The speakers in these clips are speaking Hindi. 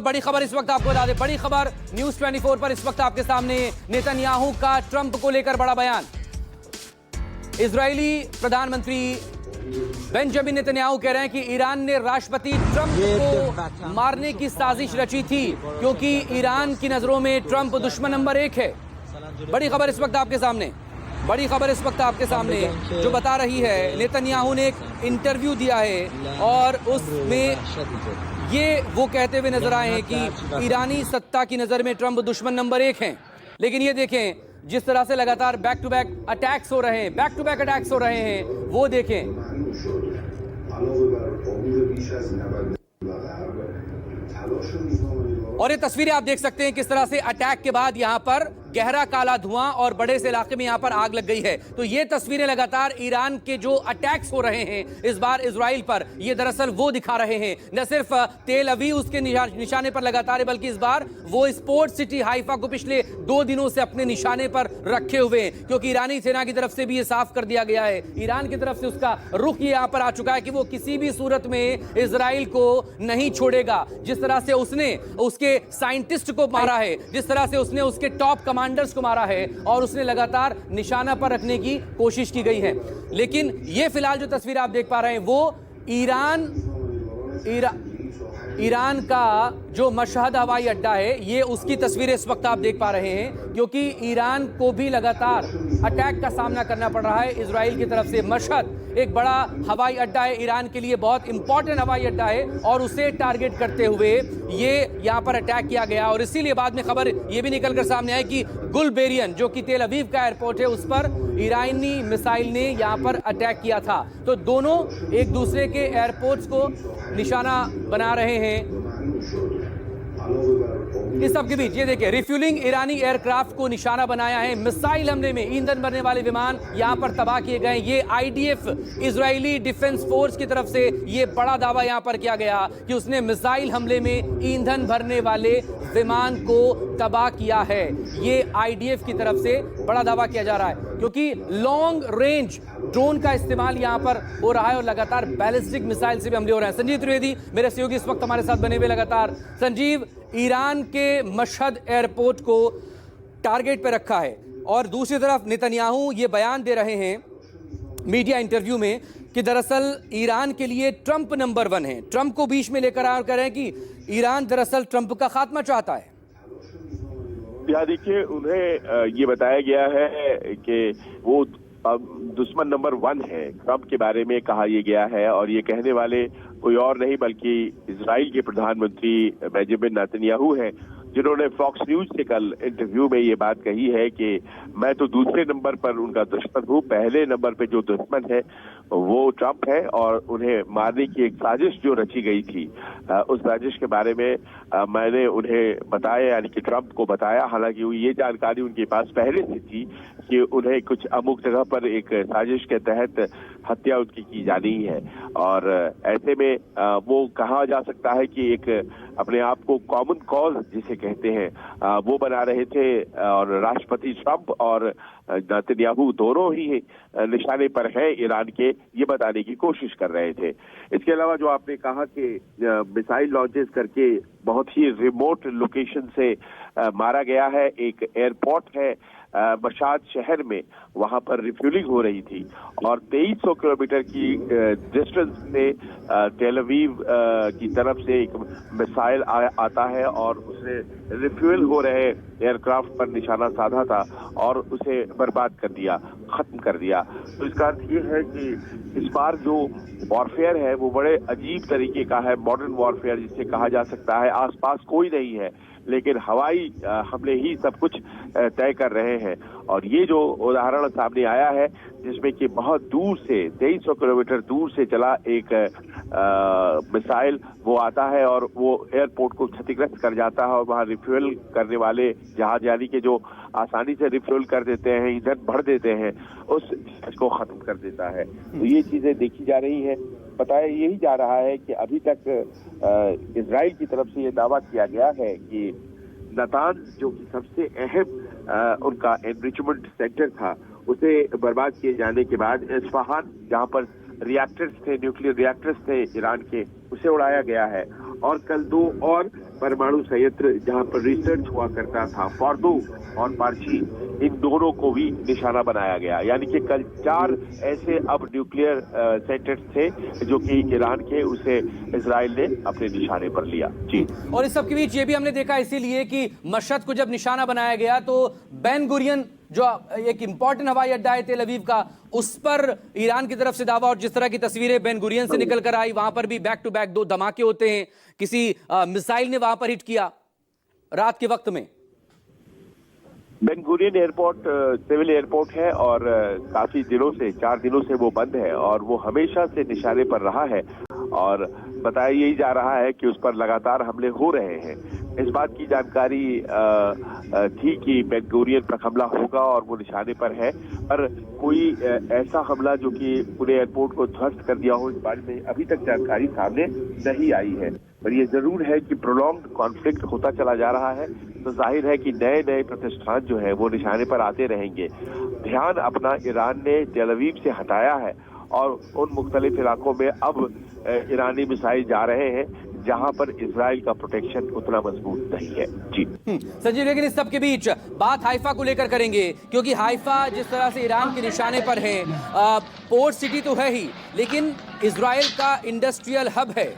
बड़ी खबर इस वक्त आपको बता दें, बड़ी खबर न्यूज 24 पर इस वक्त आपके सामने। नेतन्याहू का ट्रंप को लेकर बड़ा बयान। इजरायली प्रधानमंत्री बेंजामिन नेतन्याहू कह रहे हैं कि ईरान ने राष्ट्रपति ट्रंप को मारने की साजिश रची थी, क्योंकि ईरान की नजरों में ट्रंप दुश्मन नंबर 1 है। बड़ी खबर इस वक्त आपके सामने, बड़ी खबर इस वक्त आपके सामने जो बता रही है, नेतन्याहू ने एक इंटरव्यू दिया है और उसमें ये वो कहते हुए नजर आए हैं कि ईरानी सत्ता की नजर में ट्रंप दुश्मन नंबर 1 हैं। लेकिन ये देखें जिस तरह से लगातार बैक टू बैक अटैक्स हो रहे हैं, बैक टू बैक अटैक्स हो रहे हैं, वो देखें। और ये तस्वीरें आप देख सकते हैं किस तरह से अटैक के बाद यहां पर गहरा काला धुआं और बड़े से इलाके में यहां पर आग लग गई है। तो ये तस्वीरें लगातार ईरान के जो अटैक्स हो रहे हैं इस बार इजराइल पर, ये दरअसल वो दिखा रहे हैं। न सिर्फ तेल अवीव उसके निशाने पर लगातार है, बल्कि इस बार वो स्पोर्ट सिटी हाइफा को पिछले 2 दिनों से अपने निशाने पर रखे हुए हैं, क्योंकि ईरानी सेना की तरफ से भी ये साफ कर दिया गया है, ईरान की तरफ से उसका रुख यहां पर आ चुका है कि वो किसी भी सूरत में इजराइल को नहीं छोड़ेगा। जिस तरह से उसने उसके साइंटिस्ट को मारा है, जिस तरह से उसने उसके टॉप कमांडर्स को मारा है, और उसने लगातार निशाना पर रखने की कोशिश की गई है। लेकिन ये फिलहाल जो तस्वीर आप देख पा रहे हैं वो ईरान का जो मशहद हवाई अड्डा है, ये उसकी तस्वीरें इस वक्त आप देख पा रहे हैं, क्योंकि ईरान को भी लगातार अटैक का सामना करना पड़ रहा है इजराइल की तरफ से। मशहद एक बड़ा हवाई अड्डा है, ईरान के लिए बहुत इंपॉर्टेंट हवाई अड्डा है, और उसे टारगेट करते हुए ये यहां पर अटैक किया गया। और इसीलिए बाद में खबर ये भी निकलकर सामने आई कि गुलबेरियन जो कि तेल अवीव का एयरपोर्ट है, उस पर ईरानी मिसाइल ने यहां पर अटैक किया था। तो दोनों एक दूसरे के एयरपोर्ट्स को निशाना बना रहे हैं। इस सब के बीच ये देखिए, रिफ्यूलिंग ईरानी एयरक्राफ्ट को निशाना बनाया है। मिसाइल हमले में ईंधन भरने वाले विमान यहां पर तबाह किए गए। ये आईडीएफ इजरायली डिफेंस फोर्स की तरफ से ये बड़ा दावा यहां पर किया गया कि उसने मिसाइल हमले में ईंधन भरने वाले विमान को तबाह किया है। ये आईडीएफ की तरफ से बड़ा दावा किया जा रहा है, क्योंकि लॉन्ग रेंज ड्रोन का इस्तेमाल यहां पर हो रहा है और लगातार बैलिस्टिक मिसाइल से भी हमले हो रहे हैं। संजीव त्रिवेदी मेरे सहयोगी इस वक्त हमारे साथ बने हुए लगातार। संजीव, ईरान के मशहद एयरपोर्ट को टारगेट पर रखा है, और दूसरी तरफ नेतन्याहू ये बयान दे रहे हैं मीडिया इंटरव्यू में कि दरअसल ईरान के लिए ट्रंप नंबर 1 है। ट्रंप को बीच में लेकर आ कर हैं कि ईरान दरअसल ट्रंप का खात्मा चाहता है। देखिए, उन्हें ये बताया गया है कि वो दुश्मन नंबर 1 है, ट्रंप के बारे में कहा यह गया है। और ये कहने वाले कोई और नहीं बल्कि इजराइल के प्रधानमंत्री बेंजामिन नेतन्याहू हैं, जिन्होंने फॉक्स न्यूज से कल इंटरव्यू में ये बात कही है कि मैं तो दूसरे नंबर पर उनका दुश्मन हूँ, पहले नंबर पे जो दुश्मन है वो ट्रंप है, और उन्हें मारने की एक साजिश जो रची गई थी, उस साजिश के बारे में मैंने उन्हें बताया, यानी कि ट्रंप को बताया। हालांकि ये जानकारी उनके पास पहले से थी कि उन्हें कुछ अमुक जगह पर एक साजिश के तहत हत्या उनकी की जानी है, और ऐसे में वो कहा जा सकता है कि एक अपने आप को कॉमन कॉज जिसे कहते हैं वो बना रहे थे, और राष्ट्रपति ट्रंप और नेतन्याहू दोनों ही निशाने पर हैं ईरान के, ये बताने की कोशिश कर रहे थे। इसके अलावा जो आपने कहा कि मिसाइल लॉन्चेस करके बहुत ही रिमोट लोकेशन से मारा गया है, एक एयरपोर्ट है मशाद शहर में, वहां पर रिफ्यूलिंग हो रही थी, और 2300 किलोमीटर की डिस्टेंस से तेल अवीव की तरफ से एक मिसाइल आता है, और उसने रिफ्यूल हो रहे एयरक्राफ्ट पर निशाना साधा था और उसे बर्बाद कर दिया, खत्म कर दिया। तो इसका अर्थ ये है कि इस बार जो वॉरफेयर है वो बड़े अजीब तरीके का है, मॉडर्न वॉरफेयर जिसे कहा जा सकता है। आसपास कोई नहीं है, लेकिन हवाई हमले ही सब कुछ तय कर रहे हैं। और ये जो उदाहरण सामने आया है, जिसमें कि बहुत दूर से 2300 किलोमीटर दूर से चला एक मिसाइल वो आता है और वो एयरपोर्ट को क्षतिग्रस्त कर जाता है, और वहाँ रिफ्यूल करने वाले जहाज यानी कि जो आसानी से रिफ्यूल कर देते हैं, ईंधन भर देते हैं, उस को खत्म कर देता है। तो ये चीजें देखी जा रही है। बताया यही जा रहा है कि अभी तक इजराइल की तरफ से ये दावा किया गया है कि नातान्ज जो कि सबसे अहम उनका एनरिचमेंट सेंटर था, उसे बर्बाद किए जाने के बाद इस्फहान जहां पर रिएक्टर्स थे, न्यूक्लियर रिएक्टर्स थे ईरान के, उसे उड़ाया गया है। और कल 2 और परमाणु संयंत्र जहां पर रिसर्च हुआ करता था, फॉर्दो और पार्ची, इन दोनों को भी निशाना बनाया गया। यानी कि कल 4 ऐसे अब न्यूक्लियर सेंटर्स थे जो कि ईरान के, उसे इजराइल ने अपने निशाने पर लिया। जी। और इस सब के बीच ये भी हमने देखा इसीलिए कि मशहद को जब निशाना बनाया गया तो बेन गुरियन जो एक इंपॉर्टेंट हवाई अड्डा है तेल अवीव का, उस पर ईरान की तरफ से दावा, और जिस तरह की तस्वीरें बेन गुरियन से निकल कर आई, वहां पर भी बैक टू बैक 2 धमाके होते हैं। किसी मिसाइल ने वहां पर हिट किया रात के वक्त में। Ben Gurion airport civil airport है और काफी दिनों से, 4 दिनों से वो बंद है और वो हमेशा से निशाने पर रहा है और बताया यही जा रहा है कि उस पर लगातार हमले हो रहे हैं। इस बात की जानकारी थी कि बेन गुरियन पर हमला होगा और वो निशाने पर है, पर कोई ऐसा हमला जो कि पूरे एयरपोर्ट को ध्वस्त कर दिया हो, इस बारे में अभी तक जानकारी सामने नहीं आई है। पर ये जरूर है कि प्रोलॉन्ग्ड कॉन्फ्लिक्ट होता चला जा रहा है, तो जाहिर है कि नए नए प्रतिष्ठान जो है वो निशाने पर आते रहेंगे। ध्यान अपना ईरान ने तेल अवीव से हटाया है और उन मुख्तलिफ इलाकों में अब ईरानी मिसाइल जा रहे हैं जहां पर इजराइल का प्रोटेक्शन उतना मजबूत नहीं है। जी संजीव, लेकिन इस सब के बीच बात हाइफा को लेकर करेंगे, क्योंकि हाइफा जिस तरह से ईरान के निशाने पर है, पोर्ट सिटी तो है ही, लेकिन इजराइल का इंडस्ट्रियल हब है,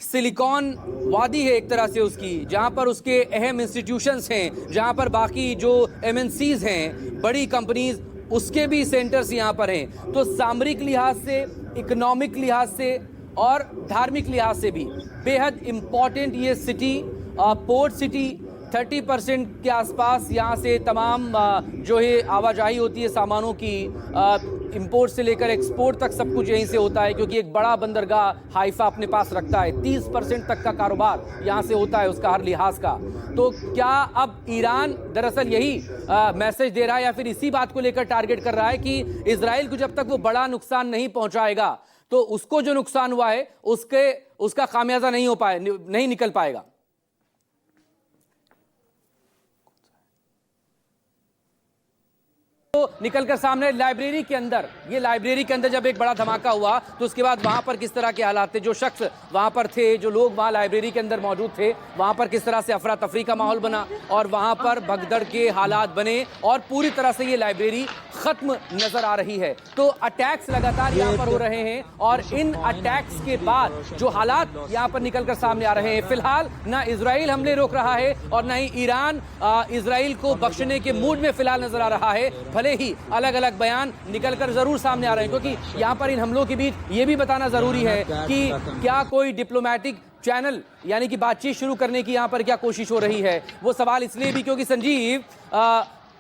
सिलिकॉन वादी है एक तरह से उसकी, जहां पर उसके अहम इंस्टीट्यूशंस हैं, जहां पर बाकी जो एमएनसीज हैं, बड़ी कंपनीज, उसके भी सेंटर्स यहां पर हैं। तो सामरिक लिहाज से, इकोनॉमिक लिहाज से और धार्मिक लिहाज से भी बेहद इंपॉर्टेंट ये सिटी, पोर्ट सिटी, 30% के आसपास यहाँ से तमाम जो है आवाजाही होती है सामानों की, इंपोर्ट से लेकर एक्सपोर्ट तक सब कुछ यहीं से होता है, क्योंकि एक बड़ा बंदरगाह हाइफा अपने पास रखता है। 30% तक का कारोबार यहाँ से होता है उसका हर लिहाज का। तो क्या अब ईरान दरअसल यही मैसेज दे रहा है या फिर इसी बात को लेकर टारगेट कर रहा है कि इजराइल को जब तक वो बड़ा नुकसान नहीं पहुंचाएगा तो उसको जो नुकसान हुआ है उसका खामियाजा नहीं निकल पाएगा? तो निकलकर सामने लाइब्रेरी के अंदर, ये लाइब्रेरी के अंदर जब एक बड़ा धमाका हुआ तो उसके बाद वहां पर किस तरह के हालात थे, जो शख्स वहां पर थे, जो लोग वहां लाइब्रेरी के अंदर मौजूद थे, वहां पर किस तरह से अफरा तफरी का माहौल बना और वहां पर भगदड़ के हालात बने और पूरी तरह से ये लाइब्रेरी खत्म नजर आ रही है। तो अटैक्स लगातार यहाँ पर हो रहे हैं और इन अटैक्स के बाद जो हालात यहाँ पर निकलकर सामने आ रहे हैं, फिलहाल ना इजराइल हमले रोक रहा है और ना ही ईरान इजराइल को बख्शने के मूड में फिलहाल नजर आ रहा है। भले ही अलग अलग बयान निकलकर जरूर सामने आ रहे हैं, क्योंकि यहाँ पर इन हमलों के बीच ये भी बताना जरूरी है कि क्या कोई डिप्लोमेटिक चैनल यानी कि बातचीत शुरू करने की यहाँ पर क्या कोशिश हो रही है। वो सवाल इसलिए भी क्योंकि संजीव,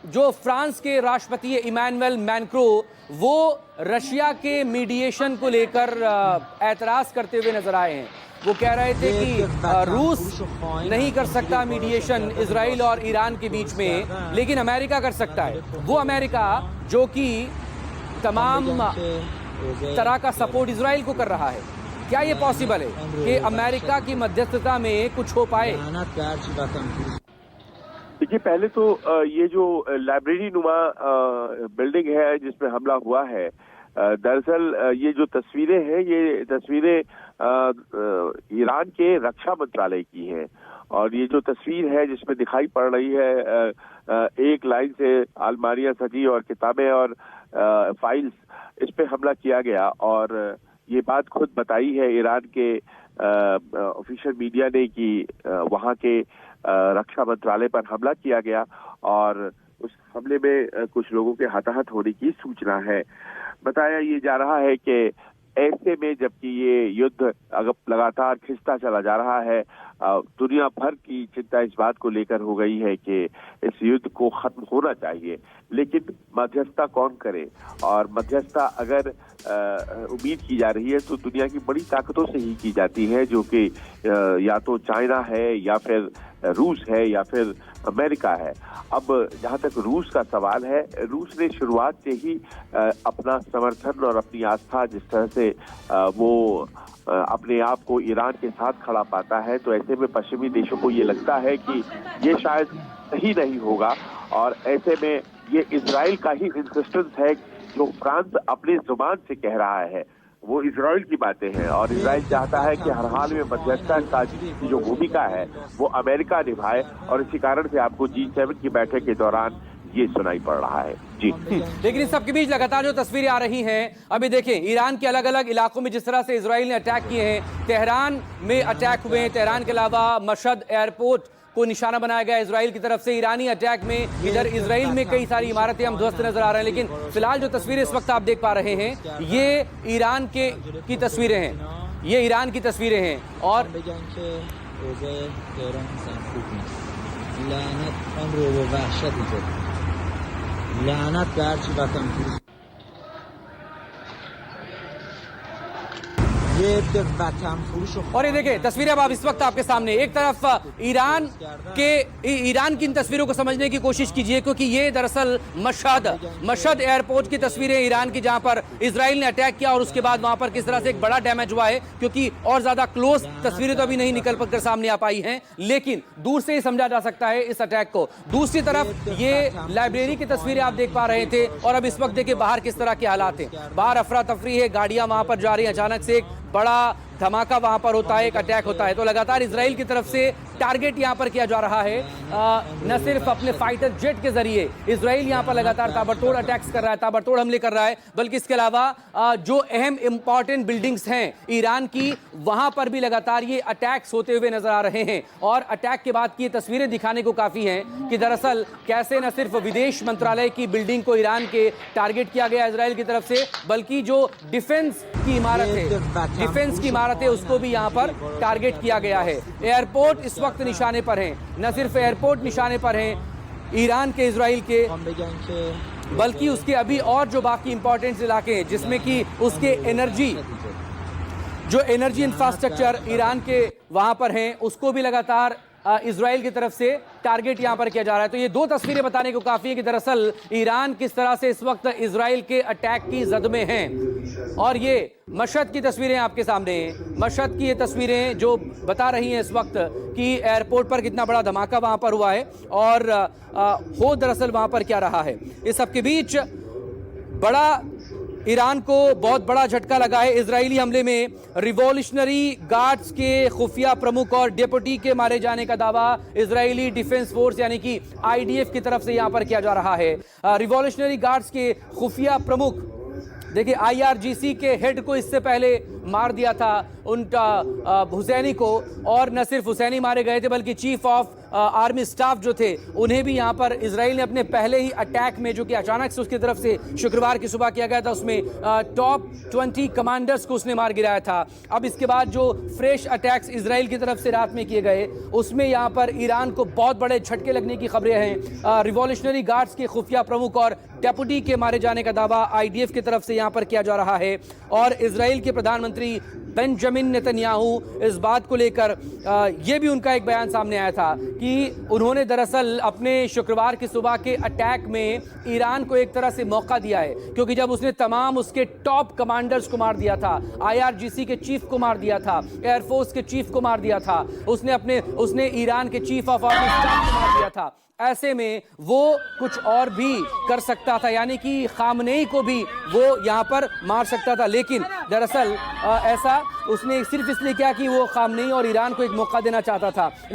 जो फ्रांस के राष्ट्रपति इमैनुअल मैक्रों, वो रशिया के मीडिएशन को लेकर एतराज करते हुए नजर आए हैं। वो कह रहे थे कि रूस नहीं कर सकता मीडिएशन इजराइल और ईरान के बीच में, लेकिन अमेरिका कर सकता है। वो अमेरिका जो कि तमाम तरह का सपोर्ट इजराइल को कर रहा है। क्या ये पॉसिबल है कि अमेरिका की मध्यस्थता में कुछ हो पाए? देखिए, पहले तो ये जो लाइब्रेरी नुमा बिल्डिंग है जिसमें हमला हुआ है, दरअसल ये जो तस्वीरें हैं, ये तस्वीरें ईरान के रक्षा मंत्रालय की हैं और ये जो तस्वीर है जिसमें दिखाई पड़ रही है एक लाइन से अलमारियां सजी और किताबें और फाइल्स, इस पे हमला किया गया और ये बात खुद बताई है ईरान के ऑफिशियल मीडिया ने कि वहां के रक्षा मंत्रालय पर हमला किया गया और उस हमले में कुछ लोगों के हताहत होने की सूचना है। बताया ये जा रहा है कि ऐसे में जबकि ये युद्ध अगर लगातार खिंचता चला जा रहा है, दुनिया भर की चिंता इस बात को लेकर हो गई है कि इस युद्ध को खत्म होना चाहिए, लेकिन मध्यस्थता कौन करे? और मध्यस्थता अगर उम्मीद की जा रही है तो दुनिया की बड़ी ताकतों से ही की जाती है, जो कि या तो चाइना है या फिर रूस है या फिर अमेरिका है। अब जहां तक रूस का सवाल है, रूस ने शुरुआत से ही अपना समर्थन और अपनी आस्था जिस तरह से वो अपने आप को ईरान के साथ खड़ा पाता है, तो ऐसे में पश्चिमी देशों को ये लगता है कि ये शायद सही नहीं होगा और ऐसे में ये इजराइल का ही इंसिस्टेंस है जो फ्रांस अपनी जुबान से कह रहा है। वो इजराइल की बातें हैं और इजराइल चाहता है कि हर हाल में मध्यस्थता साजिश की जो भूमिका है वो अमेरिका निभाए और इसी कारण से आपको G7 की बैठक के दौरान ये सुनाई पड़ रहा है। जी लेकिन इस सबके बीच लगातार जो तस्वीरें आ रही हैं, अभी देखें ईरान के अलग अलग इलाकों में जिस तरह से इजराइल ने अटैक किए हैं, तेहरान में अटैक हुए हैं, तेहरान के अलावा मशहद एयरपोर्ट को निशाना बनाया गया इजराइल की तरफ से। ईरानी अटैक में इधर इजराइल में कई सारी इमारतें हम ध्वस्त नजर आ रहे हैं, लेकिन फिलहाल जो तस्वीरें इस वक्त आप देख पा रहे हैं ये ईरान की तस्वीरें हैं, ये ईरान की तस्वीरें हैं। और और ये देखिए तस्वीरें अब आप इस वक्त आपके सामने, एक तरफ ईरान की इन तस्वीरों को समझने की कोशिश कीजिए, क्योंकि ये दरअसल मशहद एयरपोर्ट की तस्वीरें ईरान की, जहां पर इजराइल ने अटैक किया और उसके बाद वहां पर किस तरह से एक बड़ा डैमेज हुआ है। क्योंकि और ज्यादा क्लोज तस्वीरें तो अभी नहीं निकल कर सामने आ पाई हैं, लेकिन दूर से ही समझा जा सकता है इस अटैक को। दूसरी तरफ ये लाइब्रेरी की तस्वीरें आप देख पा रहे थे और अब इस वक्त देखिए बाहर किस तरह के हालात हैं। बाहर अफरा तफरी है, गाड़ियां वहां पर जा रही हैं, अचानक से एक बड़ा धमाका वहां पर होता है, एक अटैक होता है। तो लगातार इजराइल की तरफ से टारगेट यहां पर किया जा रहा है, न सिर्फ अपने फाइटर जेट के जरिए इजराइल यहां पर लगातार ताबड़तोड़ अटैक्स कर रहा है, ताबड़तोड़ हमले कर रहा है, बल्कि इसके अलावा जो अहम इंपॉर्टेंट बिल्डिंग्स हैं ईरान की, वहां पर भी लगातार ये अटैक्स होते हुए नजर आ रहे हैं। और अटैक के बाद की ये तस्वीरें दिखाने को काफी हैं कि दरअसल कैसे न सिर्फ विदेश मंत्रालय की बिल्डिंग को ईरान के टारगेट किया गया इजराइल की तरफ से, बल्कि जो डिफेंस की इमारत है उसको भी यहां पर टारगेट किया गया है। एयरपोर्ट इस वक्त निशाने पर हैं, न सिर्फ एयरपोर्ट निशाने पर हैं ईरान के, इजराइल के, बल्कि उसके अभी और जो बाकी इंपॉर्टेंट इलाके हैं जिसमें कि उसके एनर्जी इंफ्रास्ट्रक्चर ईरान के वहां पर हैं, उसको भी लगातार इजराइल की तरफ से टारगेट यहां पर किया जा रहा है। तो ये दो तस्वीरें बताने को काफी है कि दरअसल ईरान किस तरह से इस वक्त इजराइल के अटैक की जद में है। और ये मशहद की तस्वीरें आपके सामने हैं, मशहद की ये तस्वीरें जो बता रही हैं इस वक्त कि एयरपोर्ट पर कितना बड़ा धमाका वहां पर हुआ है और हो दरअसल वहां पर क्या रहा है। इस सबके बीच ईरान को बहुत बड़ा झटका लगा है इजरायली हमले में। रिवॉल्यूशनरी गार्ड्स के खुफिया प्रमुख और डिप्टी के मारे जाने का दावा इजरायली डिफेंस फोर्स यानी कि IDF की तरफ से यहां पर किया जा रहा है। रिवॉल्यूशनरी गार्ड्स के खुफिया प्रमुख, देखिए IRGC के हेड को इससे पहले मार दिया था उनका हुसैनी को, और न सिर्फ हुसैनी मारे गए थे बल्कि चीफ ऑफ आर्मी स्टाफ जो थे उन्हें भी यहां पर इजराइल ने अपने पहले ही अटैक में, जो कि अचानक से उसकी तरफ से शुक्रवार की सुबह किया गया था, उसमें टॉप 20 कमांडर्स को उसने मार गिराया था। अब इसके बाद जो फ्रेश अटैक्स इजराइल की तरफ से रात में किए गए उसमें यहां पर ईरान को बहुत बड़े झटके लगने की खबरें हैं। रिवॉल्यूशनरी गार्ड्स के खुफिया प्रमुख और डेप्यूटी के मारे जाने का दावा IDF की तरफ से यहां पर किया जा रहा है। और इजराइल के प्रधानमंत्री बेंजामिन नेतन्याहू इस बात को लेकर यह भी उनका एक बयान सामने आया था कि उन्होंने दरअसल अपने शुक्रवार की सुबह के अटैक में ईरान को एक तरह से मौका दिया है, क्योंकि जब उसने तमाम उसके टॉप कमांडर्स को मार दिया था, IRGC के चीफ को मार दिया था, एयरफोर्स के चीफ को मार दिया था, उसने ईरान के चीफ ऑफ आर्मी स्टाफ को मार दिया था, ऐसे में वो कुछ और भी कर सकता था, यानी कि खामनेई को भी वो यहां पर मार सकता था। लेकिन दरअसल ऐसा उसने सिर्फ इसलिए किया कि वो खामनेई और ईरान को एक मौका देना चाहता था।